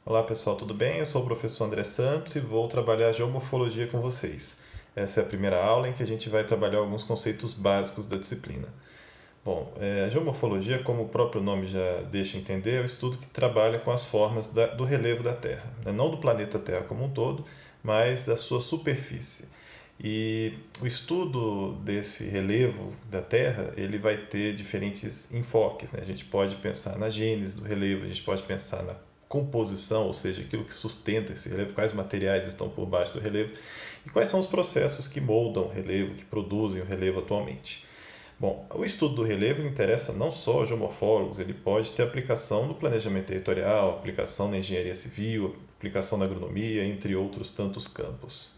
Olá pessoal, tudo bem? Eu sou o professor André Santos e vou trabalhar geomorfologia com vocês. Essa é a primeira aula em que a gente vai trabalhar alguns conceitos básicos da disciplina. Bom, a geomorfologia, como o próprio nome já deixa entender, é o estudo que trabalha com as formas do relevo da Terra, né? Não do planeta Terra como um todo, mas da sua superfície. E o estudo desse relevo da Terra, ele vai ter diferentes enfoques, né? A gente pode pensar na gênese do relevo, a gente pode pensar na composição, ou seja, aquilo que sustenta esse relevo, quais materiais estão por baixo do relevo e quais são os processos que moldam o relevo, que produzem o relevo atualmente. Bom, o estudo do relevo interessa não só aos geomorfólogos, ele pode ter aplicação no planejamento territorial, aplicação na engenharia civil, aplicação na agronomia, entre outros tantos campos.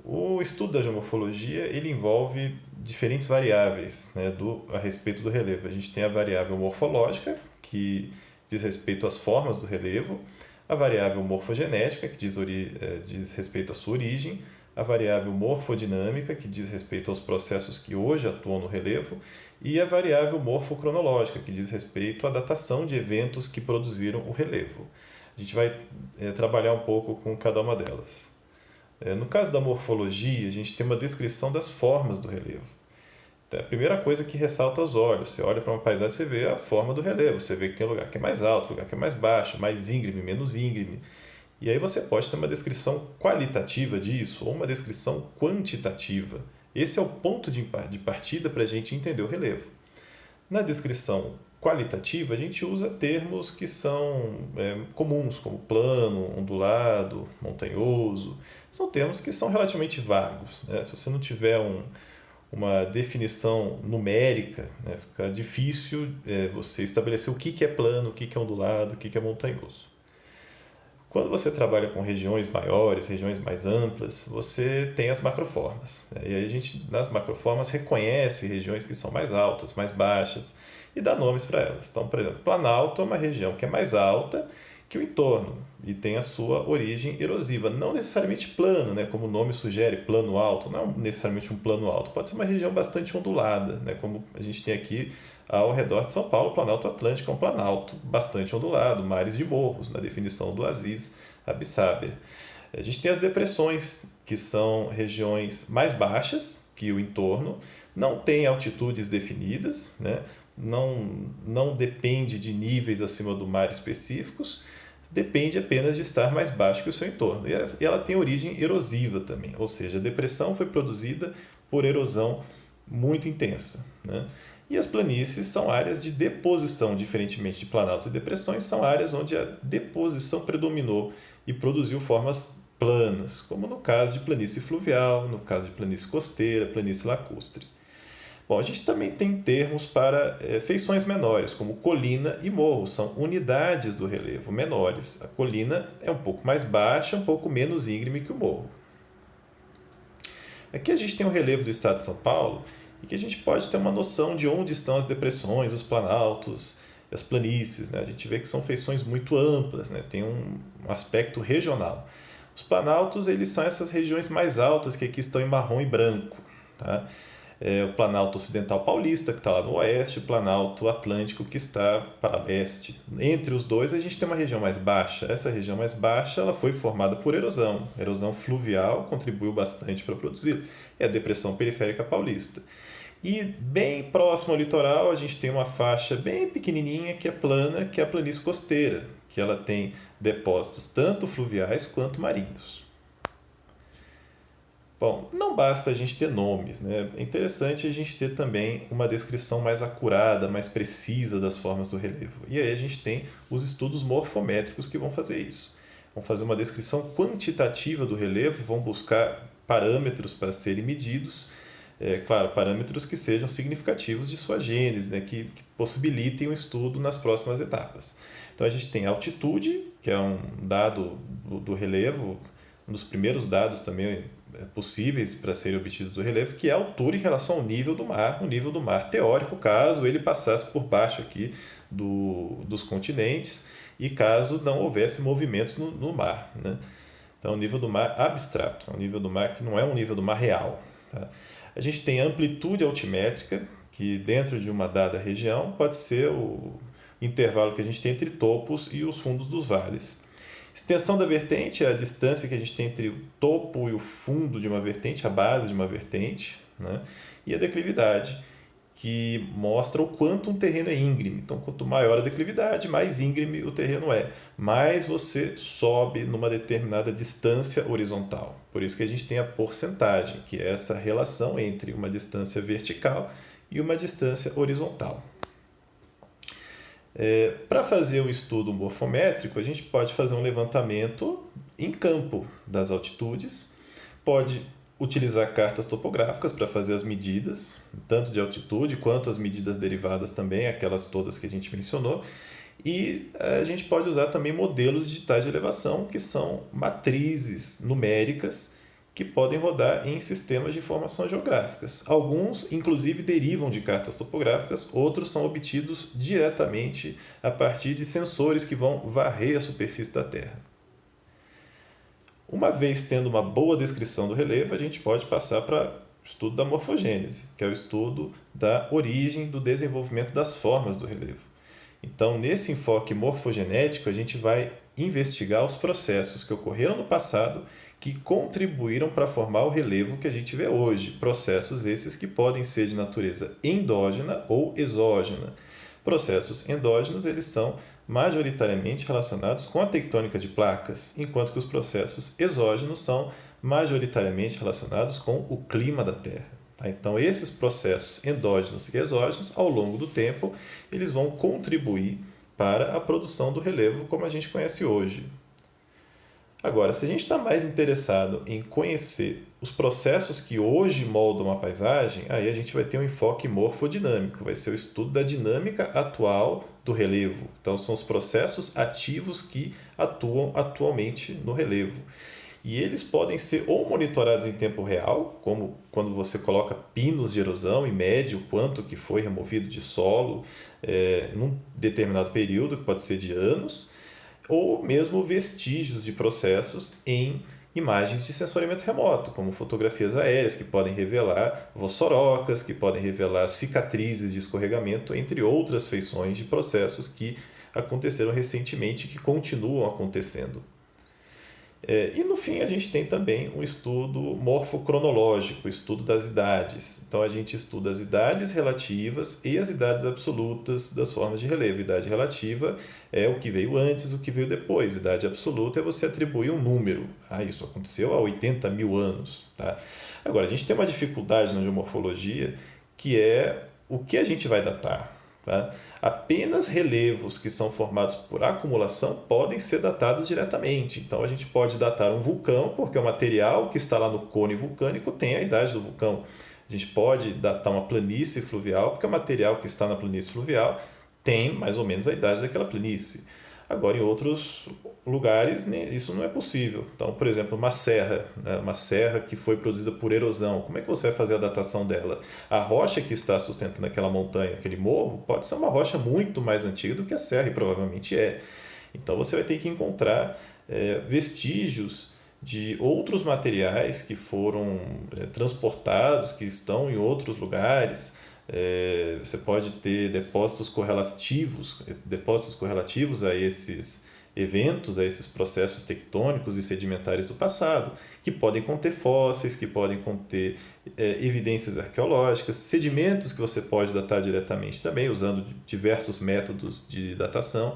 O estudo da geomorfologia ele envolve diferentes variáveis, né, a respeito do relevo. A gente tem a variável morfológica, que diz respeito às formas do relevo, a variável morfogenética, que diz respeito à sua origem, a variável morfodinâmica, que diz respeito aos processos que hoje atuam no relevo, e a variável morfocronológica, que diz respeito à datação de eventos que produziram o relevo. A gente vai trabalhar um pouco com cada uma delas. No caso da morfologia, a gente tem uma descrição das formas do relevo. Então, a primeira coisa que ressalta aos olhos, você olha para uma paisagem, você vê a forma do relevo, você vê que tem lugar que é mais alto, lugar que é mais baixo, mais íngreme, menos íngreme. E aí você pode ter uma descrição qualitativa disso ou uma descrição quantitativa. Esse é o ponto de partida para a gente entender o relevo. Na descrição qualitativa, a gente usa termos que são comuns, como plano, ondulado, montanhoso. São termos que são relativamente vagos, né? Se você não tiver uma definição numérica, né, fica difícil você estabelecer o que é plano, o que é ondulado, o que é montanhoso. Quando você trabalha com regiões maiores, regiões mais amplas, você tem as macroformas, né? E aí a gente, nas macroformas, reconhece regiões que são mais altas, mais baixas e dá nomes para elas. Então, por exemplo, Planalto é uma região que é mais alta que o entorno e tem a sua origem erosiva. Não necessariamente plano, né? Como o nome sugere, plano alto. Não é necessariamente um plano alto. Pode ser uma região bastante ondulada, né? Como a gente tem aqui ao redor de São Paulo, o Planalto Atlântico é um planalto bastante ondulado, mares de morros, na definição do Aziz Abissaber. A gente tem as depressões, que são regiões mais baixas que o entorno, não tem altitudes definidas, né? não depende de níveis acima do mar específicos, depende apenas de estar mais baixo que o seu entorno. E ela tem origem erosiva também, ou seja, a depressão foi produzida por erosão muito intensa, né? E as planícies são áreas de deposição, diferentemente de planaltos e depressões, são áreas onde a deposição predominou e produziu formas planas, como no caso de planície fluvial, no caso de planície costeira, planície lacustre. Bom, a gente também tem termos para feições menores, como colina e morro, são unidades do relevo menores. A colina é um pouco mais baixa, um pouco menos íngreme que o morro. Aqui a gente tem o relevo do estado de São Paulo e que a gente pode ter uma noção de onde estão as depressões, os planaltos, as planícies, né? A gente vê que são feições muito amplas, né? Tem um aspecto regional. Os planaltos eles são essas regiões mais altas que aqui estão em marrom e branco, tá? O Planalto Ocidental Paulista, que está lá no oeste, o Planalto Atlântico, que está para leste. Entre os dois, a gente tem uma região mais baixa. Essa região mais baixa ela foi formada por erosão. A erosão fluvial contribuiu bastante para produzir. É a Depressão Periférica Paulista. E bem próximo ao litoral, a gente tem uma faixa bem pequenininha que é plana, que é a planície costeira, que ela tem depósitos tanto fluviais quanto marinhos. Bom, não basta a gente ter nomes, né? É interessante a gente ter também uma descrição mais acurada, mais precisa das formas do relevo. E aí a gente tem os estudos morfométricos que vão fazer isso. Vão fazer uma descrição quantitativa do relevo, vão buscar parâmetros para serem medidos, claro, parâmetros que sejam significativos de sua gênese, né? Que possibilitem o estudo nas próximas etapas. Então a gente tem a altitude, que é um dado do relevo, um dos primeiros dados também possíveis para serem obtidos do relevo, que é a altura em relação ao nível do mar, o nível do mar teórico, caso ele passasse por baixo aqui dos continentes e caso não houvesse movimentos no mar, né? Então, o nível do mar abstrato, é um nível do mar que não é um nível do mar real, tá? A gente tem a amplitude altimétrica, que dentro de uma dada região pode ser o intervalo que a gente tem entre topos e os fundos dos vales. Extensão da vertente é a distância que a gente tem entre o topo e o fundo de uma vertente, a base de uma vertente, né? E a declividade, que mostra o quanto um terreno é íngreme. Então, quanto maior a declividade, mais íngreme o terreno é. Mais você sobe numa determinada distância horizontal. Por isso que a gente tem a porcentagem, que é essa relação entre uma distância vertical e uma distância horizontal. Para fazer o estudo morfométrico, a gente pode fazer um levantamento em campo das altitudes, pode utilizar cartas topográficas para fazer as medidas, tanto de altitude quanto as medidas derivadas também, aquelas todas que a gente mencionou, e a gente pode usar também modelos digitais de elevação, que são matrizes numéricas que podem rodar em sistemas de informações geográficas. Alguns, inclusive, derivam de cartas topográficas, outros são obtidos diretamente a partir de sensores que vão varrer a superfície da Terra. Uma vez tendo uma boa descrição do relevo, a gente pode passar para o estudo da morfogênese, que é o estudo da origem do desenvolvimento das formas do relevo. Então, nesse enfoque morfogenético, a gente vai investigar os processos que ocorreram no passado que contribuíram para formar o relevo que a gente vê hoje. Processos esses que podem ser de natureza endógena ou exógena. Processos endógenos, eles são majoritariamente relacionados com a tectônica de placas, enquanto que os processos exógenos são majoritariamente relacionados com o clima da Terra. Então, esses processos endógenos e exógenos, ao longo do tempo, eles vão contribuir para a produção do relevo como a gente conhece hoje. Agora, se a gente está mais interessado em conhecer os processos que hoje moldam a paisagem, aí a gente vai ter um enfoque morfodinâmico, vai ser o estudo da dinâmica atual do relevo. Então, são os processos ativos que atuam atualmente no relevo. E eles podem ser ou monitorados em tempo real, como quando você coloca pinos de erosão e mede o quanto que foi removido de solo num determinado período, que pode ser de anos, ou mesmo vestígios de processos em imagens de sensoriamento remoto, como fotografias aéreas que podem revelar vossorocas, que podem revelar cicatrizes de escorregamento, entre outras feições de processos que aconteceram recentemente e que continuam acontecendo. E no fim a gente tem também um estudo morfocronológico, o estudo das idades. Então a gente estuda as idades relativas e as idades absolutas das formas de relevo. Idade relativa é o que veio antes, o que veio depois. Idade absoluta é você atribuir um número. Isso aconteceu há 80 mil anos. Tá? Agora, a gente tem uma dificuldade na geomorfologia que é o que a gente vai datar. Tá? Apenas relevos que são formados por acumulação podem ser datados diretamente. Então, a gente pode datar um vulcão, porque o material que está lá no cone vulcânico tem a idade do vulcão. A gente pode datar uma planície fluvial, porque o material que está na planície fluvial tem mais ou menos a idade daquela planície. Agora, em outros lugares, isso não é possível. Então, por exemplo, uma serra, né? Uma serra que foi produzida por erosão. Como é que você vai fazer a datação dela? A rocha que está sustentando aquela montanha, aquele morro, pode ser uma rocha muito mais antiga do que a serra, e provavelmente é. Então, você vai ter que encontrar vestígios de outros materiais que foram transportados, que estão em outros lugares. Você pode ter depósitos correlativos a esses eventos, a esses processos tectônicos e sedimentares do passado, que podem conter fósseis, que podem conter evidências arqueológicas, sedimentos que você pode datar diretamente também, usando diversos métodos de datação.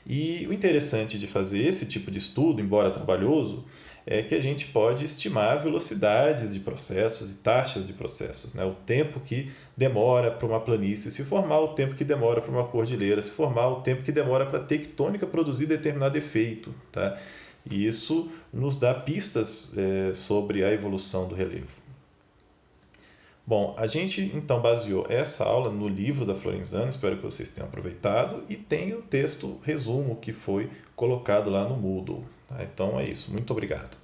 E o interessante de fazer esse tipo de estudo, embora trabalhoso, é que a gente pode estimar velocidades de processos e taxas de processos, né? O tempo que demora para uma planície se formar, o tempo que demora para uma cordilheira se formar, o tempo que demora para a tectônica produzir determinado efeito. Tá? E isso nos dá pistas sobre a evolução do relevo. Bom, a gente então baseou essa aula no livro da Florenzano, espero que vocês tenham aproveitado, e tem o texto resumo que foi colocado lá no Moodle. Tá? Então é isso, muito obrigado.